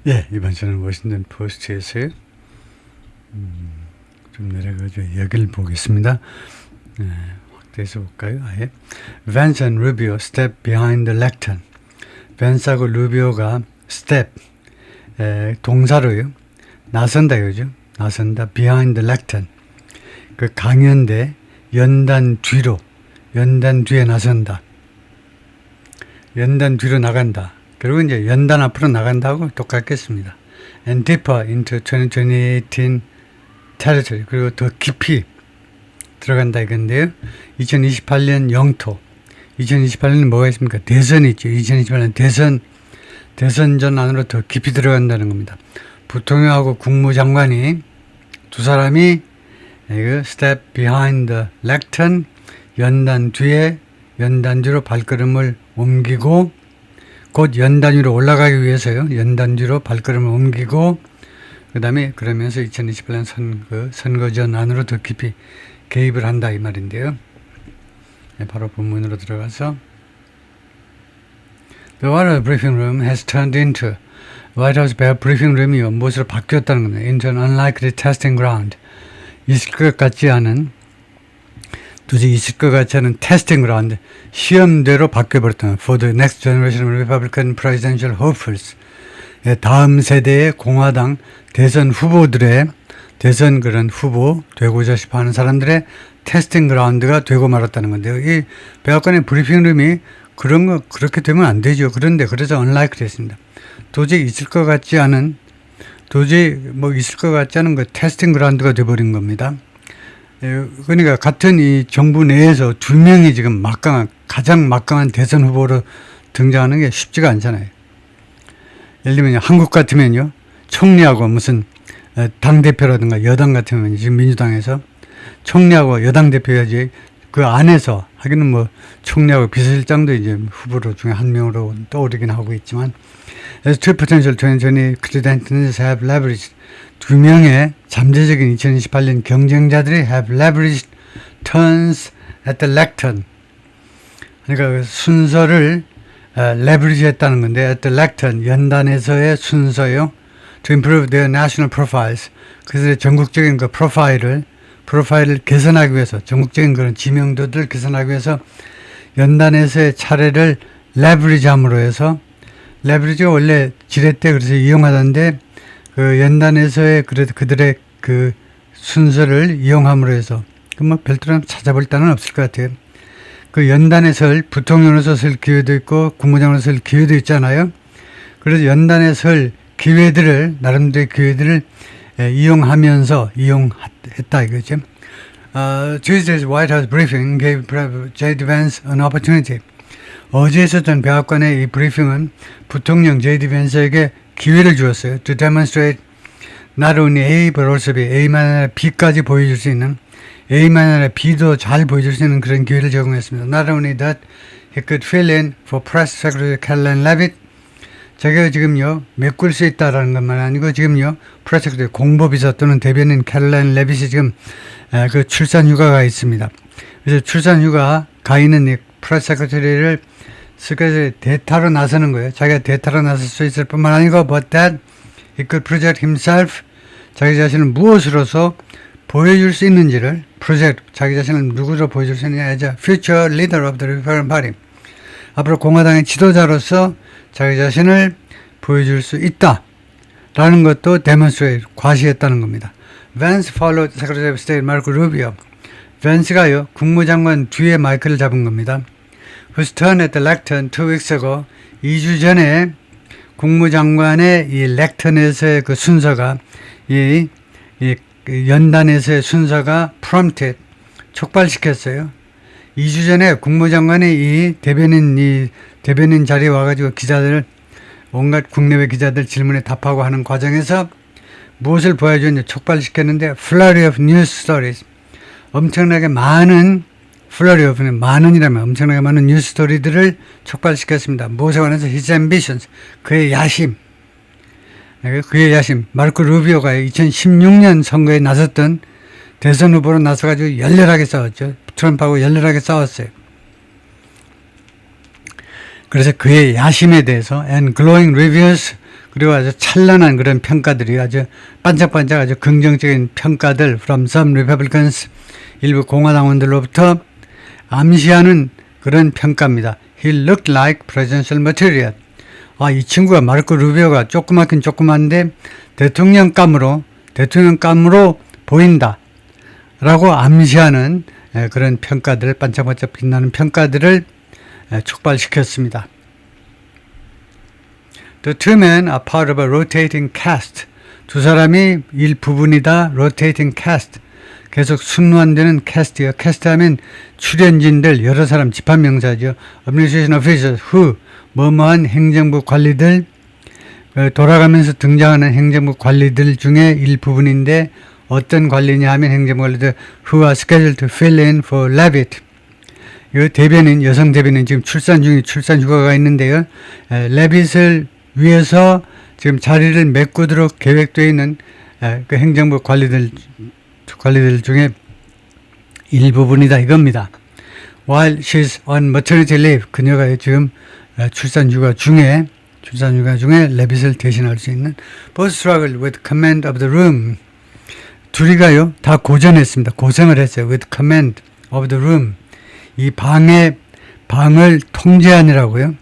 예, 이번 주는 워싱턴 포스트에서요. 좀 내려가지고 여기를 보겠습니다. 확대해서 볼까요? 아예. Vance and Rubio step behind the lectern. 벤스하고 루비오가 step, 동사로요. 나선다, 그죠? 나선다. behind the lectern. 그 강연대 연단 뒤로, 연단 뒤에 나선다. 연단 뒤로 나간다. 그리고 이제 연단 앞으로 나간다고 똑같겠습니다. And deeper into 2018 territory. 그리고 더 깊이 들어간다 이건데요. 2028년 영토. 2028년은 뭐가 있습니까? 대선이 있죠. 2028년 대선전 안으로 더 깊이 들어간다는 겁니다. 부통령하고 국무장관이 두 사람이 step behind the lectern, 연단 뒤로 발걸음을 옮기고 곧 연단 위로 올라가기 위해서요. 연단 뒤로 발걸음을 옮기고 그 다음에 그러면서 2028년 선거전 안으로 더 깊이 개입을 한다 이 말인데요. 바로 본문으로 들어가서 The White House briefing room has turned into White House briefing room이 무엇으로 바뀌었다는 겁니다. Into an unlikely testing ground. 있을 것 같지 않은 도저히 있을 것 같지 않은 테스팅 그라운드, 시험대로 바뀌어버렸던 for the next generation of Republican presidential hopefuls. 다음 세대의 공화당 대선 후보들의 대선 그런 후보 되고자 싶어 하는 사람들의 테스팅 그라운드가 되고 말았다는 건데요. 이 백악관의 브리핑룸이 그런 거 그렇게 되면 안 되죠. 그런데 그래서 unlikely 했습니다. 도저히 있을 것 같지 않은 그 테스팅 그라운드가 돼버린 겁니다. 그러니까 같은 이 정부 내에서 두 명이 지금 가장 막강한 대선 후보로 등장하는 게 쉽지가 않잖아요. 예를 들면 한국 같으면요, 총리하고 무슨 당대표라든가 여당 같으면 지금 민주당에서 총리하고 여당 대표야지 그 안에서 하기는 뭐 총리하고 비서실장도 이제 후보로 중에 한 명으로 떠오르긴 하고 있지만 as two potential 2020 candidates have leveraged 두 명의 잠재적인 2028년 경쟁자들이 have leveraged turns at the lectern. 그러니까 그 순서를 leverage 했다는 건데 at the lectern, 연단에서의 순서요. to improve their national profiles. 그래서 전국적인 그 프로파일을 개선하기 위해서, 전국적인 그런 지명도들을 개선하기 위해서 연단에서의 차례를 leverage 함으로 해서, leverage가 원래 지뢰 때 그래서 이용하던데 그 연단에서의 그들의 그 순서를 이용함으로 해서 그 뭐 별도로 찾아볼 따는 없을 것 같아요. 그 연단의 설, 부통령으로서 쓸 기회도 있고 국무장으로서 쓸 기회도 있잖아요. 그래서 연단의 설 기회들을 나름대로의 기회들을 이용했다 이거죠. Tuesday's White House briefing gave J.D. Vance an opportunity. 어제 있었던 백악관의 이 브리핑은 부통령 J.D. Vance에게 기회를 주었어요. To demonstrate not only A but also B, A만 아니라 B까지 보여줄 수 있는, A만 아니라 B도 잘 보여줄 수 있는 그런 기회를 제공했습니다. Not only that, he could fill in for Press Secretary Caroline Leavitt. 자기가 지금요 메꿀 수 있다라는 것만 아니고 지금요 프레스 세크레터리 공보비서 또는 대변인 캐롤라인 레빗이 지금 그 출산 휴가가 있습니다. 그래서 출산 휴가 가 있는 이 프레스 세크레터리를 대타로 나서는 거예요. 자기가 대타로 나설 수 있을 뿐만 아니고 but that he could project himself, 자기 자신을 무엇으로서 보여줄 수 있는지를 자기 자신을 누구로 보여줄 수 있느냐 as a future leader of the Republican Party. 앞으로 공화당의 지도자로서 자기 자신을 보여줄 수 있다라는 것도 demonstrate, 과시했다는 겁니다. Vance followed Secretary of State Marco Rubio. 벤스가요 국무장관 뒤에 마이크를 잡은 겁니다. Whose turn at the lectern 2 weeks ago, 2주 전에 국무장관의 이 lectern에서의 그 순서가 이 연단에서의 순서가 prompted, 촉발시켰어요. 2주 전에 국무장관이 이 대변인 자리에 와가지고 온갖 국내외 기자들 질문에 답하고 하는 과정에서 무엇을 보여줬냐, 촉발시켰는데 flurry of news stories. 엄청나게 많은 많은이라면 엄청나게 많은 뉴스 스토리들을 촉발시켰습니다. 무엇에 관해서 his ambitions, 그의 야심. 마르코 루비오가 2016년 선거에 나섰던 대선 후보로 나서가지고 열렬하게 싸웠죠. 트럼프하고 열렬하게 싸웠어요. 그래서 그의 야심에 대해서 and glowing reviews, 그리고 아주 찬란한 그런 평가들이 아주 반짝반짝 아주 긍정적인 평가들 from some Republicans 일부 공화당원들로부터 암시하는 그런 평가입니다. He looked like presidential material. 이 친구가 마르코 루비오가 조그맣긴 조그만데 대통령감으로 보인다 라고 암시하는 그런 평가들, 반짝반짝 빛나는 평가들을 촉발시켰습니다. The two men are part of a rotating cast. 두 사람이 일부분이다. rotating cast. 계속 순환되는 cast이요. cast 하면 출연진들, 여러 사람, 집합명사죠. administration officials who, 뭐뭐한 행정부 관리들, 돌아가면서 등장하는 행정부 관리들 중에 일부분인데 어떤 관리냐 하면 행정부 관리들 who are scheduled to fill in for Leavitt. 이 대변인, 여성 대변인 지금 출산 휴가가 있는데요. 레빗을 위해서 지금 자리를 메꾸도록 계획되어 있는 그 행정부 관리들 중에 일부분이다 이겁니다. While she's on maternity leave, 그녀가 지금 출산 휴가 중에 레빗을 대신할 수 있는 both struggled with command of the room. 둘이가요 다 고전했습니다. 고생을 했어요. with command of the room. 이 방을 통제하느라고요.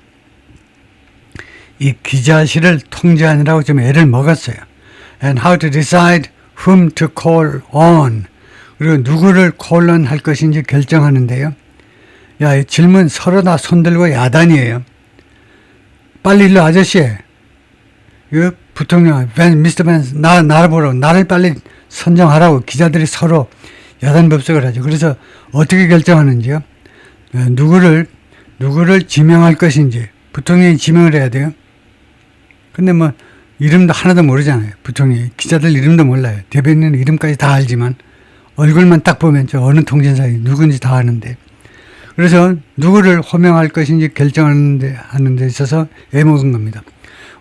이 기자실을 통제하느라고 좀 애를 먹었어요. And how to decide whom to call on. 그리고 누구를 call on 할 것인지 결정하는데요. 야, 이 질문 서로 다 손들고 야단이에요. 빨리 일로 아저씨. 이 부통령, 미스터 벤스, 나를 보러, 나를 빨리 선정하라고 기자들이 서로 야단법석을 하죠. 그래서 어떻게 결정하는지요? 누구를 지명할 것인지 부통령이 지명을 해야 돼요. 근데 뭐 이름도 하나도 모르잖아요. 부통령이 기자들 이름도 몰라요. 대변인 이름까지 다 알지만 얼굴만 딱 보면 저 어느 통신사에 누군지 다 아는데 그래서 누구를 호명할 것인지 결정하는 데 있어서 애먹은 겁니다.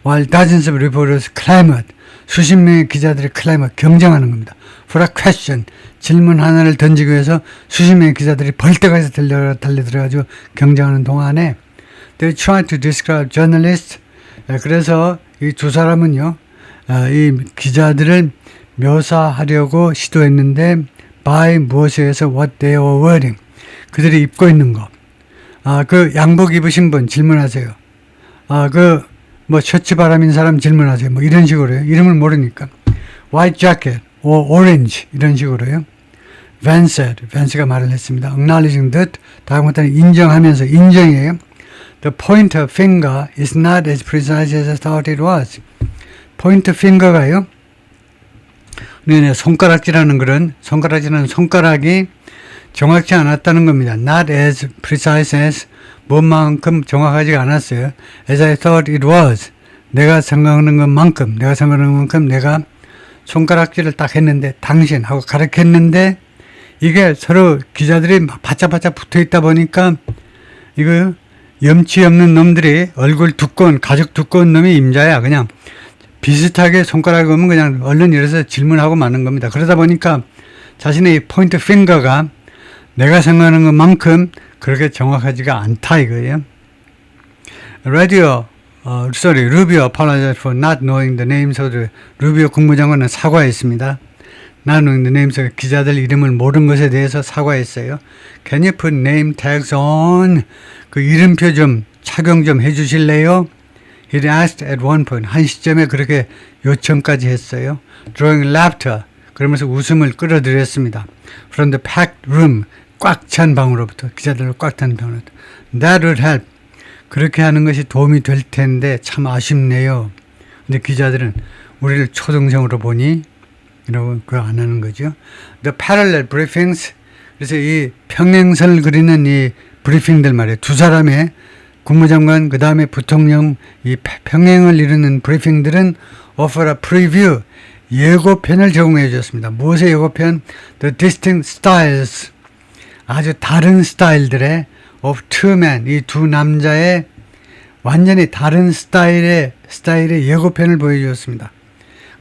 While dozens of reporters clamored, 수십 명의 기자들이 clamored, 경쟁하는 겁니다. For a question, 질문 하나를 던지기 위해서 수십 명의 기자들이 벌떼가서 달려들어가지고 경쟁하는 동안에 they tried to describe journalists. 그래서 이 두 사람은요, 이 기자들을 묘사하려고 시도했는데 by 무엇에 의해서 what they were wearing. 그들이 입고 있는 거. 그 양복 입으신 분 질문하세요. 뭐 셔츠 바람인 사람 질문하세요. 뭐 이런 식으로요. 이름을 모르니까. white jacket or orange 이런 식으로요. Vance가 말을 했습니다. acknowledging that 다음부터는 인정하면서 인정이에요. The pointer finger is not as precise as I thought it was. pointer finger가요. 손가락질하는 손가락이 정확치 않았다는 겁니다. Not as precise as 뭐만큼 정확하지가 않았어요. As I thought it was. 내가 생각하는 것만큼 내가 손가락질을 딱 했는데 당신하고 가르쳤는데 이게 서로 기자들이 바짝바짝 붙어있다 보니까 이거 염치 없는 놈들이 얼굴 두꺼운 가죽 두꺼운 놈이 임자야. 그냥 비슷하게 손가락이 오면 그냥 얼른 일어서 질문하고 마는 겁니다. 그러다 보니까 자신의 포인트 핑거가 내가 생각하는 것만큼 그렇게 정확하지가 않다 이거예요. 루비오 apologized for not knowing the names of the 루비오 국무장관은 사과했습니다. Not knowing the names of 기자들 이름을 모르는 것에 대해서 사과했어요. Can you put name tags on? 그 이름표 좀 착용 좀 해주실래요? He asked at one point. 한 시점에 그렇게 요청까지 했어요. Drawing laughter. 그러면서 웃음을 끌어들였습니다. From the packed room. 꽉 찬 방으로부터. 기자들로 꽉 찬 방으로부터. That would help. 그렇게 하는 것이 도움이 될 텐데 참 아쉽네요. 근데 기자들은 우리를 초등생으로 보니 이러고 그거 안 하는 거죠. The parallel briefings. 그래서 이 평행선을 그리는 이 브리핑들 말이에요. 두 사람의 국무장관 그 다음에 부통령 이 평행을 이루는 브리핑들은 offer a preview 예고편을 제공해 줬습니다. 무엇의 예고편? The distinct styles 아주 다른 스타일들의 of two men 이 두 남자의 완전히 다른 스타일의 예고편을 보여주었습니다.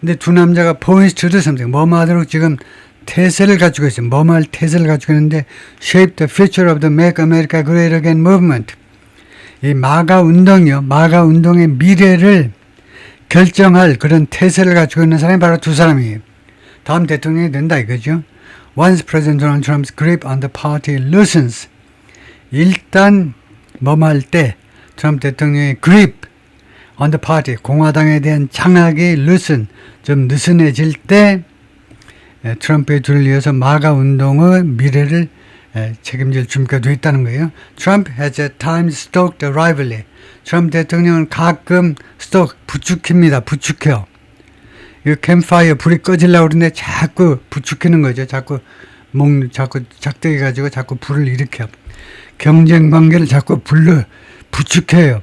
근데 두 남자가 points to do something 뭐뭐 하도록 지금 태세를 가지고 있어요. 뭐뭐 할 태세를 가지고 있는데 shape the future of the Make America Great Again movement 이 마가 운동의 미래를 결정할 그런 태세를 가지고 있는 사람이 바로 두 사람이에요. 다음 대통령이 된다 이거죠. Once President Donald Trump's grip on the party loosens. 일단 뭐할 때 트럼프 대통령의 grip on the party, 공화당에 대한 장악이 loosen, 좀 느슨해질 때 트럼프의 둘을 이어서 마가 운동의 미래를 책임질 준비가 되어 있다는 거예요. Trump has at times stoked a rivalry. 트럼프 대통령은 가끔 부추깁니다. 부추겨. 이 캠파이어 불이 꺼지려고 그러는데 자꾸 부추기는 거죠. 자꾸 작대기 가지고 자꾸 불을 일으켜. 경쟁 관계를 자꾸 부추겨요.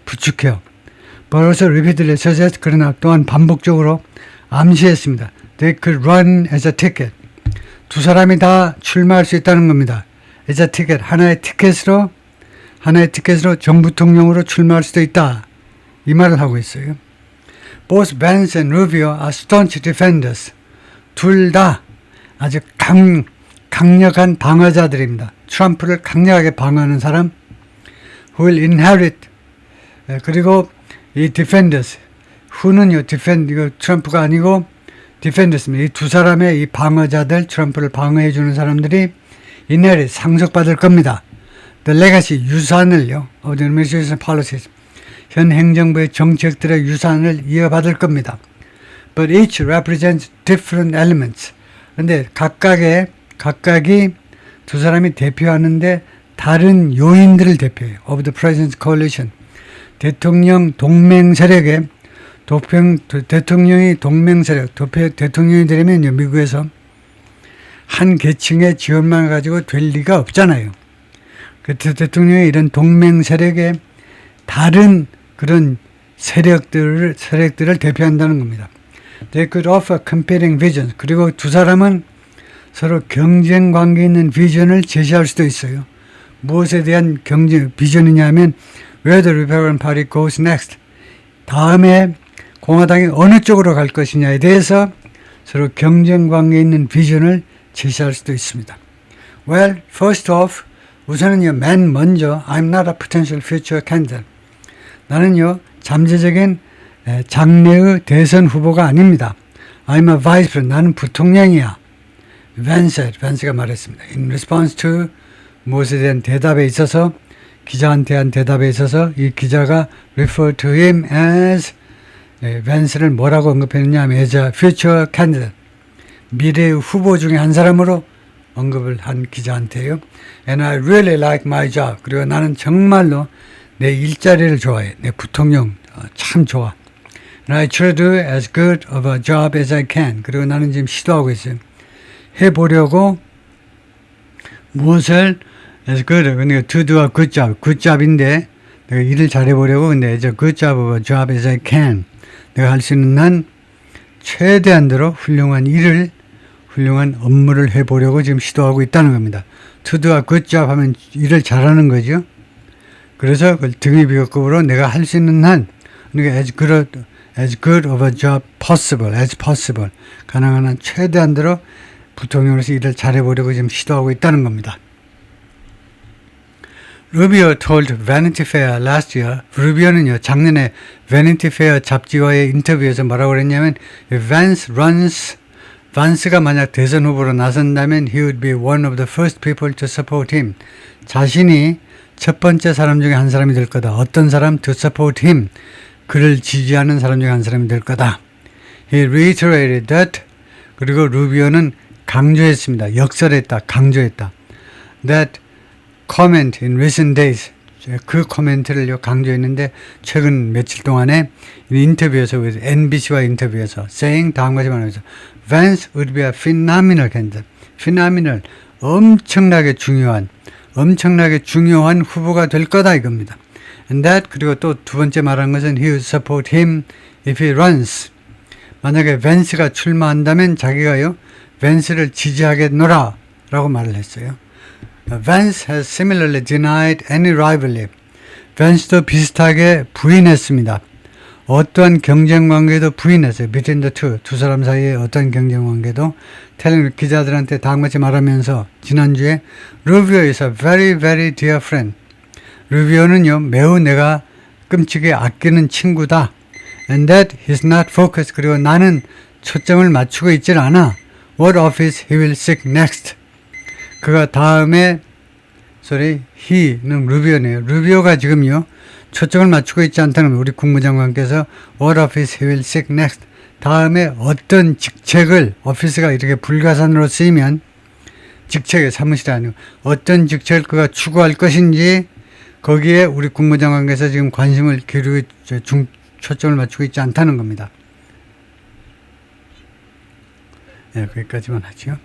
But also repeatedly suggest, 그러나 또한 반복적으로 암시했습니다. They could run as a ticket. 두 사람이 다 출마할 수 있다는 겁니다. as a ticket, 하나의 티켓으로 정부통령으로 출마할 수도 있다. 이 말을 하고 있어요. Both Vance and Rubio are staunch defenders. 둘 다 아주 강력한 방어자들입니다. 트럼프를 강력하게 방어하는 사람. Who will inherit. 그리고 이 defenders. who는요, 이거 트럼프가 아니고 defenders입니다. 이 두 사람의 이 방어자들, 트럼프를 방어해주는 사람들이 inherit, 상속받을 겁니다. The legacy, 유산을요, of the administration policies. 현 행정부의 정책들의 유산을 이어받을 겁니다. But each represents different elements. 근데 각각이 두 사람이 대표하는데 다른 요인들을 대표해요. Of the President's coalition. 대통령 동맹 세력의 대통령이 동맹 세력, 대통령이 되려면요, 미국에서 한 계층의 지원만 가지고 될 리가 없잖아요. 그 대통령이 이런 동맹 세력의 다른 그런 세력들을 대표한다는 겁니다. They could offer competing visions. 그리고 두 사람은 서로 경쟁 관계 있는 비전을 제시할 수도 있어요. 무엇에 대한 비전이냐 하면 where the Republican Party goes next. 다음에 공화당이 어느 쪽으로 갈 것이냐에 대해서 서로 경쟁 관계 있는 비전을 제시할 수도 있습니다. Well, first off, 우선은요, 맨 먼저 I'm not a potential future candidate. 나는요, 잠재적인 장래의 대선 후보가 아닙니다. I'm a vice president. 나는 부통령이야. Vance가 말했습니다. In response to 무엇에 대한 대답에 있어서 기자한테 한 대답에 있어서 이 기자가 refer to him as Vance를 뭐라고 언급했느냐 하면 as a future candidate. 미래의 후보 중에 한 사람으로 언급을 한 기자한테요. And I really like my job. 그리고 나는 정말로 내 일자리를 좋아해. 내 부통령 참 좋아. And I try to do as good of a job as I can. 그리고 나는 지금 시도하고 있어요. 해보려고 무엇을 as good, 그러니까 to do a good job, good job인데 내가 일을 잘해보려고 근데 as a good job of a job as I can. 내가 할 수 있는 한 최대한대로 훌륭한 업무를 해보려고 지금 시도하고 있다는 겁니다. To do a good job 하면 일을 잘하는 거죠. 그래서 그 등위비교급으로 내가 할 수 있는 한, 그러니까 as good of a job possible, as possible. 가능한 한 최대한대로 부통령으로서 일을 잘해보려고 지금 시도하고 있다는 겁니다. Rubio told Vanity Fair last year, 루비오는요, 작년에 Vanity Fair 잡지와의 인터뷰에서 뭐라고 그랬냐면, if Vance가 만약 대선 후보로 나선다면 he would be one of the first people to support him. 자신이 첫 번째 사람 중에 한 사람이 될 거다. 어떤 사람? To support him. 그를 지지하는 사람 중에 한 사람이 될 거다. He reiterated that. 그리고 루비오는 강조했습니다. 강조했다. That comment in recent days. 그 코멘트를 강조했는데 최근 며칠 동안에 인터뷰에서 NBC와 인터뷰에서 saying 다음과 같이 말하면서 Vance would be a phenomenal candidate. phenomenal 엄청나게 중요한 후보가 될 거다 이겁니다. And that 그리고 또 두 번째 말한 것은 he would support him if he runs. 만약에 벤스가 출마한다면 자기가요 벤스를 지지하겠노라 라고 말을 했어요. Vance has similarly denied any rivalry. 벤스도 비슷하게 부인했습니다. 어떠한 경쟁관계도 부인했어요. Between the two. 두 사람 사이에 어떤 경쟁관계도 기자들한테 다음같이 말하면서 지난주에 Rubio is a very, very dear friend. 루비오는요 매우 내가 끔찍이 아끼는 친구다. and that he's not focused. 그리고 나는 초점을 맞추고 있질 않아. What office he will seek next. 그가 다음에 he는 루비오네요. 루비오가 지금요 초점을 맞추고 있지 않다는 거예요. 우리 국무장관께서 what office he will seek next. 다음에 어떤 직책을 오피스가 이렇게 불가산으로 쓰이면 직책의 사무실이 아니고 어떤 직책을 그가 추구할 것인지 거기에 우리 국무장관께서 지금 관심을 기울이고 초점을 맞추고 있지 않다는 겁니다. 네, 거기까지만 하죠.